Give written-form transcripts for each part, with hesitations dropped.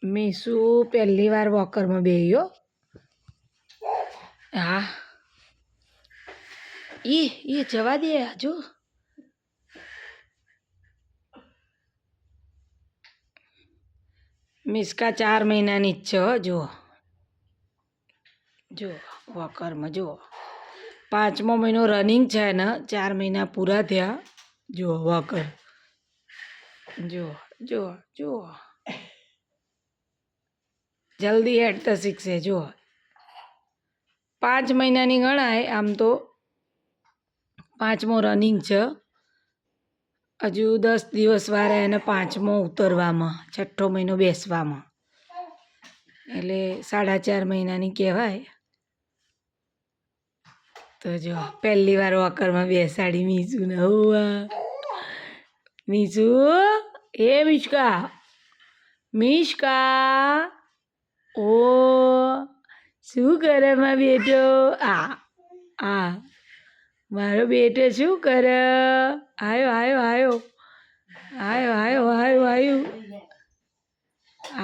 મીસુ પહેલી વાર વોકરમાં બેહ્યો. હા એ જવા દે હજુ. મિસ્કા 4 મહિનાની જ છે. જુઓ જુઓ વોકરમાં જુઓ 5મો મહિનો રનિંગ છે ને 4 મહિના પૂરા થયા. જુઓ વોકર જુઓ જુઓ જુઓ જલ્દી હેડતા શીખશે. જુઓ 5 મહિનાની ગણાય આમ તો. 5મો રનિંગ છે. હજુ 10 દિવસ વાર એને 5મો ઉતરવામાં, 6ઠ્ઠો મહિનો બેસવામાં, એટલે 4.5 મહિનાની કહેવાય. તો જો પહેલી વાર વોકરમાં બેસાડી મીસુને. હોવા મીસુ એ મિશ્કા મિશ્કા ઓ શું કરે માં બેટો? આ મારો બેટો શું કરે? આયો આયો આયો આયો આયો આયો આયો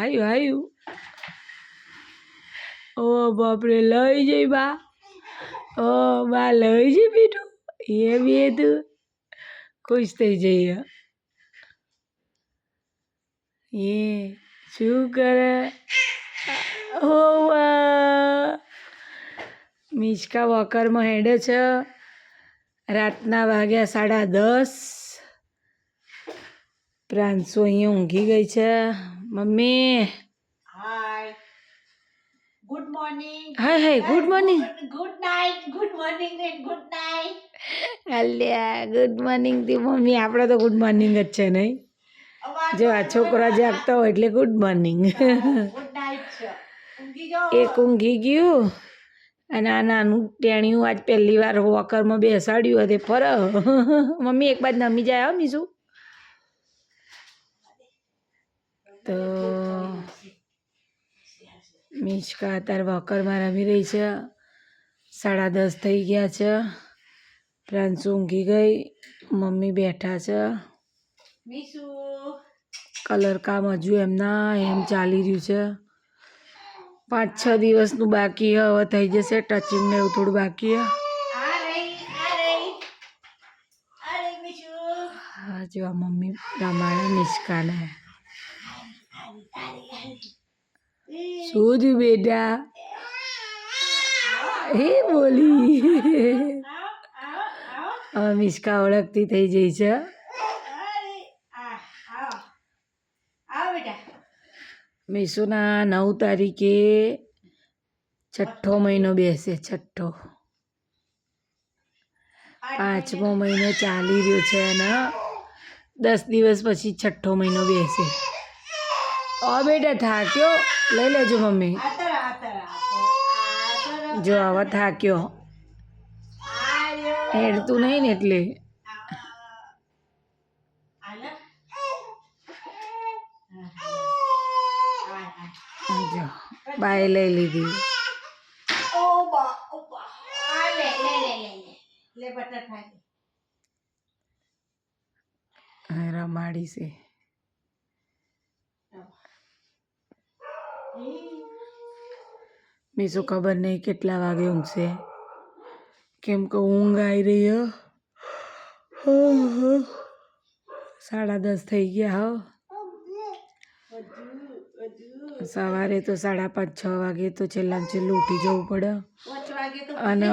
આયો આયો. ઓ બાપરે લઈ જઈ બા. ઓ બા લઈ જઈ બેટું. એ બેટું ખુશ થઈ જઈએ. એ શું કરે? હોવા મિશ્કા વોકરમાં હેડે છે. રાતના વાગ્યા 10:30. પ્રાંશુ અહીંયા ઊંઘી ગઈ છે. Mummy hi good morning. Hi hi good morning. Good night. Good morning and good night. અલ્યા ગુડ મોર્નિંગ થી મમ્મી. આપણે તો ગુડ મોર્નિંગ જ છે નહીં. જો આ છોકરા જાગતા હોય એટલે ગુડ મોર્નિંગ. ગુડ નાઇટ છે. ઊંઘી જાઓ. એક ઊંઘી ગયું અને આ નાનું ટેણિયું આજ પહેલી વાર વોકરમાં બેસાડ્યું હતું. ફર મમ્મી એક બાદ નમી જાય. હો મીસુ તો મિશ્કા અત્યારે વોકરમાં રમી રહી છે. 10:30 થઈ ગયા છે. પ્રાંશુ ઊંઘી ગઈ. મમ્મી બેઠા છે. મીસુ કલર કામ હજુ એમના એમ ચાલી રહ્યું છે. 5-6 દિવસનું બાકી હવે થઈ જશે. ટચિંગ ને એવું થોડું બાકી આ રહી મીસુ. હા જેવા મમ્મી રમાડે મિશ્કાને. શું થયું બેટા? હે બોલી. હવે મિશ્કા ઓળખતી થઈ જઈ છે. મીસુના 9 તારીખે 6ઠ્ઠો મહિનો બેસે. 6ઠ્ઠો 5મો મહિનો ચાલી રહ્યો છે અને 10 દિવસ પછી 6ઠ્ઠો મહિનો બેસે. બેટા થાક્યો? લઈ લેજો મમ્મી. જો હવે થાક્યો. હેડતું નહીં ને એટલે. જો બાય લઈ લીધી. રમાડી છે. મીસુ ખબર નહીં કેટલા વાગે ઊંઘશે, કેમ કે ઊંઘ આવી રહી હે. 10:30 થઈ ગયા. સવારે તો 5:30-6 વાગે તો છેલ્લામાં છેલ્લું ઉઠી જવું પડે. અને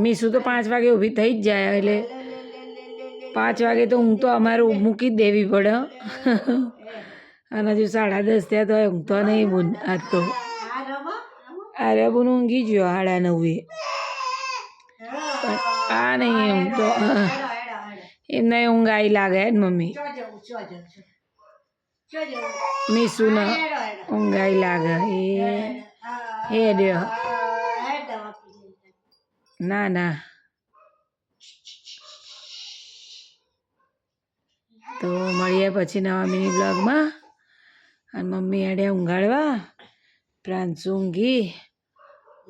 મીસુ તો 5 વાગે ઊભી થઈ જ જાય. એટલે 5 વાગે તો ઊંઘ તો અમારે મૂકી જ દેવી પડે. અને હજુ 10:30 થયા તો ઊંઘતો નહીં બુન. આજ તો અરે બુન ઊંઘી ગયો 9:30. પણ આ નહીં ઊંઘતો. એમને ઊંઘ આવી લાગે ને મમ્મી. મીસુને ઊંઘ આવી લાગે. એ હેડ્યો. ના ના તો મળીએ પછી નવા મિની બ્લોગમાં. અને મમ્મી હેડ્યા ઊંઘાડવા. પ્રાંશુ ઊંઘી.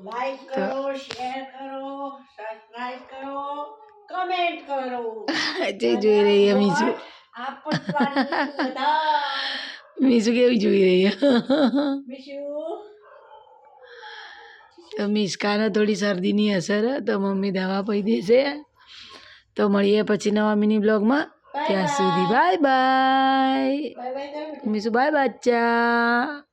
લાઈક કરો, શેર કરો, સબસ્ક્રાઇબ કરો, કમેન્ટ કરો. જોઈ રહી મીસુ. મીસુ કેવી જોઈ રહી મીશુ તો મિસ્કાને થોડી શરદીની અસર હે, તો મમ્મી દવા પી દેશે. તો મળીએ પછી નવા મિની બ્લોગમાં. ત્યાં સુધી બાય બાય. બાય બાય કર. મીસુ બાય બચ્ચા.